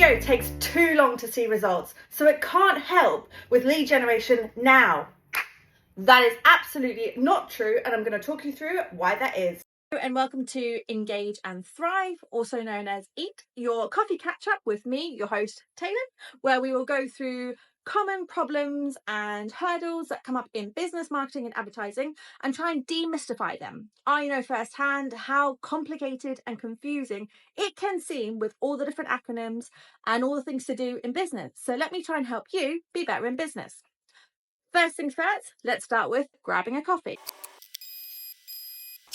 SEO takes too long to see results, so it can't help with lead generation now. That is absolutely not true, and I'm going to talk you through why that is. And welcome to Engage and Thrive, also known as EAT, your coffee catch up with me, your host Taelon, where we will go through common problems and hurdles that come up in business, marketing and advertising and try and demystify them. I know firsthand how complicated and confusing it can seem with all the different acronyms and all the things to do in business. So let me try and help you be better in business. First things first, let's start with grabbing a coffee.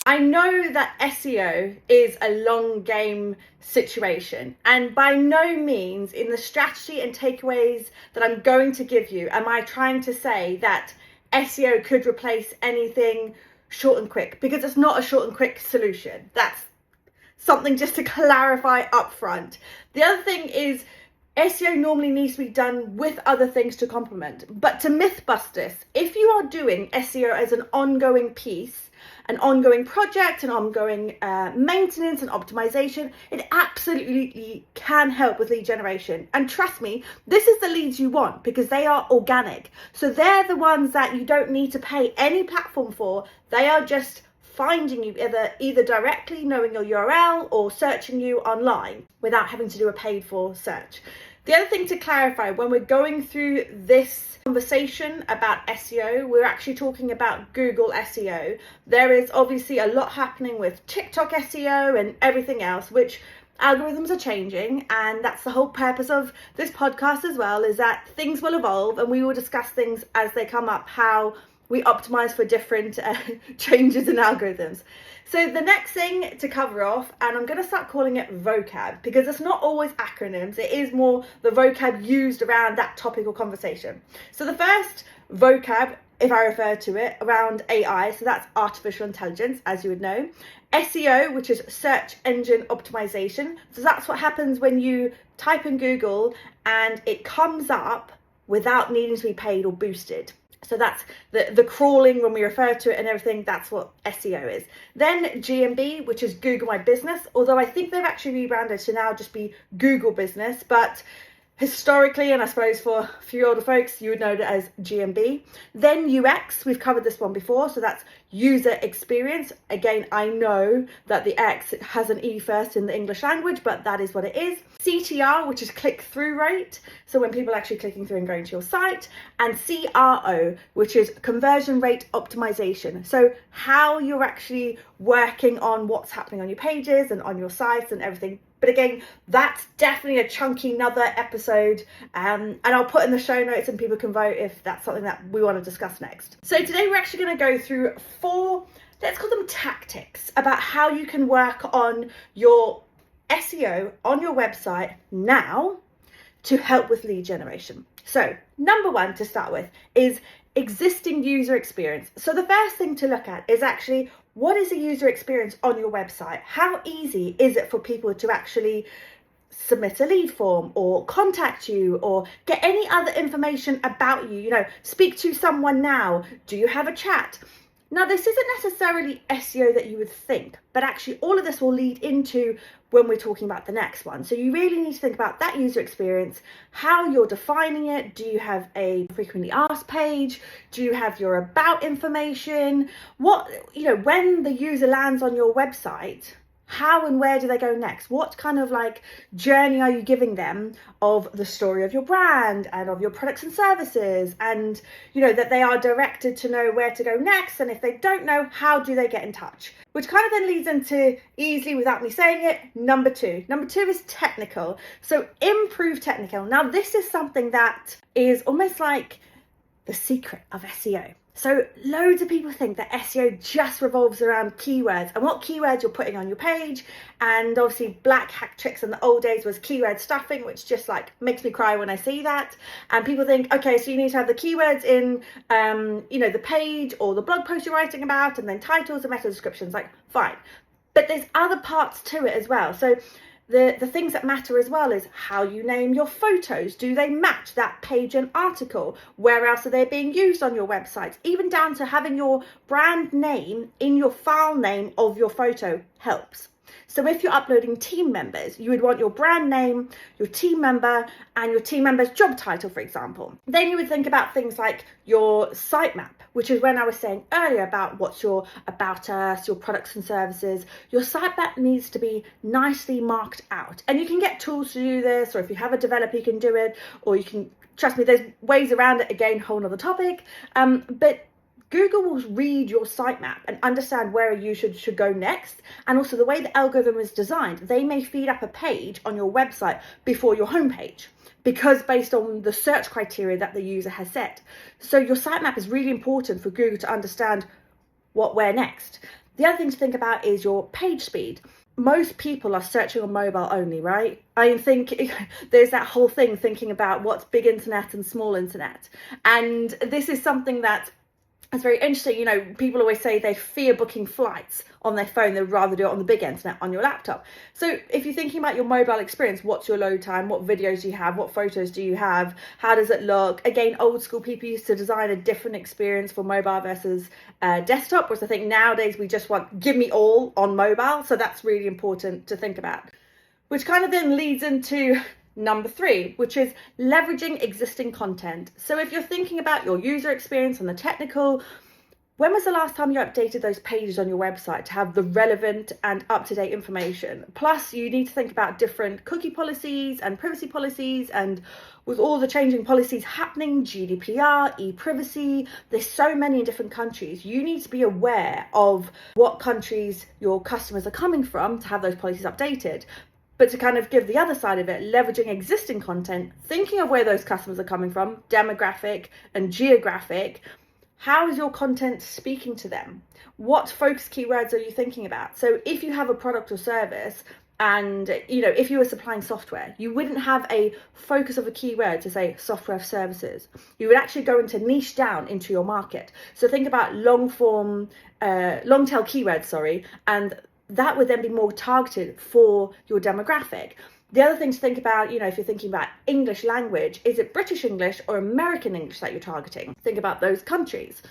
I know that SEO is a long game situation, and by no means in the strategy and takeaways that I'm going to give you am I trying to say that SEO could replace anything short and quick, because it's not a short and quick solution. That's something just to clarify up front. The other thing is SEO normally needs to be done with other things to complement. But to myth bust this, if you are doing SEO as an ongoing piece, an ongoing project, an ongoing maintenance and optimization, it absolutely can help with lead generation. And trust me, this is the leads you want because they are organic. So they're the ones that you don't need to pay any platform for. They are just finding you either directly knowing your URL or searching you online without having to do a paid for search. The other thing to clarify, when we're going through this conversation about SEO, we're actually talking about Google SEO. There is obviously a lot happening with TikTok SEO and everything else, which algorithms are changing, and that's the whole purpose of this podcast as well, is that things will evolve and we will discuss things as they come up, how we optimize for different changes in algorithms. So the next thing to cover off, and I'm going to start calling it vocab, because it's not always acronyms, it is more the vocab used around that topic or conversation. So the first vocab, if I refer to it, around AI, so that's artificial intelligence, as you would know. SEO, which is search engine optimization. So that's what happens when you type in Google and it comes up without needing to be paid or boosted. So that's the crawling when we refer to it and everything, that's what SEO is. Then GMB, which is Google My Business, although I think they've actually rebranded to now just be Google Business, but historically, and I suppose for a few older folks, you would know it as GMB. Then UX, we've covered this one before, so that's user experience. Again, I know that the X has an E first in the English language, but that is what it is. CTR, which is click-through rate, so when people are actually clicking through and going to your site. And CRO, which is conversion rate optimization, so how you're actually working on what's happening on your pages and on your sites and everything. But again, that's definitely a chunky another episode, and I'll put in the show notes and people can vote if that's something that we want to discuss next. So today we're actually going to go through 4, let's call them tactics, about how you can work on your SEO on your website now to help with lead generation. So number 1 to start with is existing user experience. So the first thing to look at is actually, what is the user experience on your website? How easy is it for people to actually submit a lead form or contact you or get any other information about you? You know, speak to someone now. Do you have a chat? Now, this isn't necessarily SEO that you would think, but actually all of this will lead into when we're talking about the next one. So you really need to think about that user experience, how you're defining it. Do you have a frequently asked page? Do you have your about information? What, when the user lands on your website, how and where do they go next? What kind of journey are you giving them of the story of your brand and of your products and services, and that they are directed to know where to go next? And if they don't know, how do they get in touch? Which kind of then leads into, easily without me saying it, number 2. Number 2 is technical. So improve technical. Now this is something that is almost like the secret of SEO. So loads of people think that SEO just revolves around keywords and what keywords you're putting on your page. And obviously black hack tricks in the old days was keyword stuffing, which just makes me cry when I see that. And people think, okay, so you need to have the keywords in, the page or the blog post you're writing about, and then titles and meta descriptions, fine. But there's other parts to it as well. So the things that matter as well is how you name your photos. Do they match that page and article? Where else are they being used on your website? Even down to having your brand name in your file name of your photo helps. So if you're uploading team members, you would want your brand name, your team member, and your team member's job title, for example. Then you would think about things like your sitemap, which is when I was saying earlier about what's your about us, your products and services. Your sitemap needs to be nicely marked out. And you can get tools to do this, or if you have a developer, you can do it, or you can, trust me, there's ways around it. Again, whole nother topic. But Google will read your sitemap and understand where a user should go next. And also the way the algorithm is designed, they may feed up a page on your website before your homepage, because based on the search criteria that the user has set. So your sitemap is really important for Google to understand where next. The other thing to think about is your page speed. Most people are searching on mobile only, right? I think there's that whole thing thinking about what's big internet and small internet. And this is something that is very interesting. You know, people always say they fear booking flights on their phone. They'd rather do it on the big internet on your laptop. So if you're thinking about your mobile experience, what's your load time? What videos do you have? What photos do you have? How does it look? Again, old school people used to design a different experience for mobile versus desktop, whereas I think nowadays we just want, give me all on mobile. So that's really important to think about, which kind of then leads into number 3, which is leveraging existing content. So if you're thinking about your user experience and the technical, when was the last time you updated those pages on your website to have the relevant and up-to-date information? Plus, you need to think about different cookie policies and privacy policies, and with all the changing policies happening, GDPR, e-privacy, there's so many in different countries. You need to be aware of what countries your customers are coming from to have those policies updated. But to kind of give the other side of it, leveraging existing content, thinking of where those customers are coming from, demographic and geographic, how is your content speaking to them? What focus keywords are you thinking about? So if you have a product or service, and you know, if you were supplying software, you wouldn't have a focus of a keyword to say software services. You would actually go into niche down into your market. So think about long tail keywords, and that would then be more targeted for your demographic. The other thing to think about, you know, if you're thinking about English language, is it British English or American English that you're targeting? Think about those countries,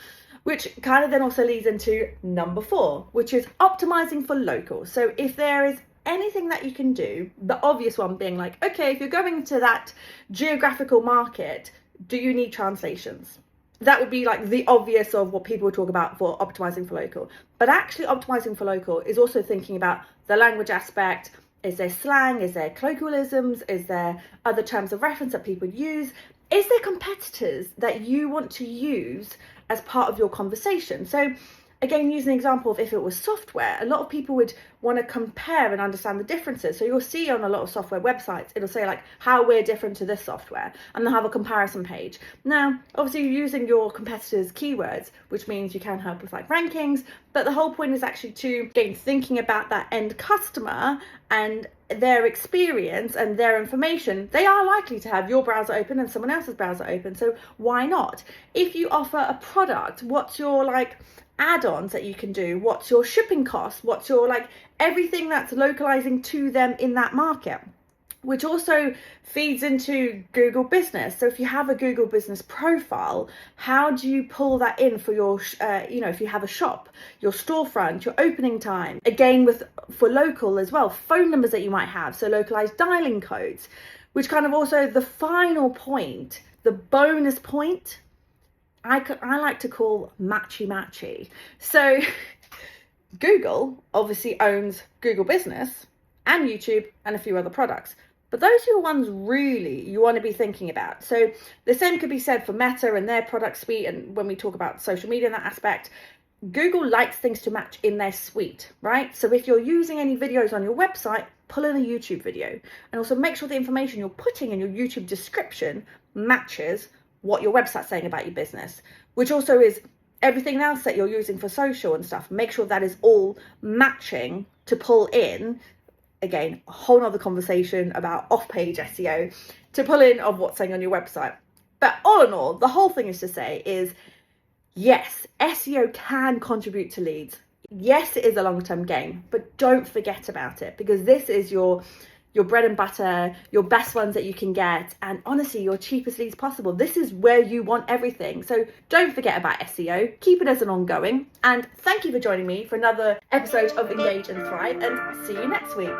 which kind of then also leads into number 4, which is optimizing for local. So if there is anything that you can do, the obvious one being like, okay, if you're going to that geographical market, do you need translations? That would be like the obvious of what people would talk about for optimizing for local. But actually optimizing for local is also thinking about the language aspect. Is there slang? Is there colloquialisms? Is there other terms of reference that people use? Is there competitors that you want to use as part of your conversation? So again, use an example of if it was software, a lot of people would want to compare and understand the differences. So you'll see on a lot of software websites, it'll say like how we're different to this software, and they'll have a comparison page. Now, obviously you're using your competitors' keywords, which means you can help with like rankings, but the whole point is actually to, again, thinking about that end customer and their experience and their information. They are likely to have your browser open and someone else's browser open, so why not? If you offer a product, what's your like add-ons that you can do? What's your shipping cost? What's your like everything that's localizing to them in that market, which also feeds into Google Business. So if you have a Google Business profile, how do you pull that in for your if you have a shop, your storefront, your opening time, again for local as well, phone numbers that you might have, so localized dialing codes, which kind of also the final point, the bonus point, I like to call matchy. So Google obviously owns Google Business and YouTube and a few other products, but those are the ones really you want to be thinking about. So the same could be said for Meta and their product suite, and when we talk about social media in that aspect, Google likes things to match in their suite, right? So if you're using any videos on your website, pull in a YouTube video, and also make sure the information you're putting in your YouTube description matches what your website's saying about your business, which also is everything else that you're using for social and stuff. Make sure that is all matching to pull in, again, a whole nother conversation about off-page SEO, to pull in of what's saying on your website. But all in all, the whole thing is to say is, yes, SEO can contribute to leads. Yes, it is a long-term game, but don't forget about it, because this is your your bread and butter, your best ones that you can get, and honestly, your cheapest leads possible. This is where you want everything. So don't forget about SEO. Keep it as an ongoing. And thank you for joining me for another episode of Engage and Thrive, and see you next week.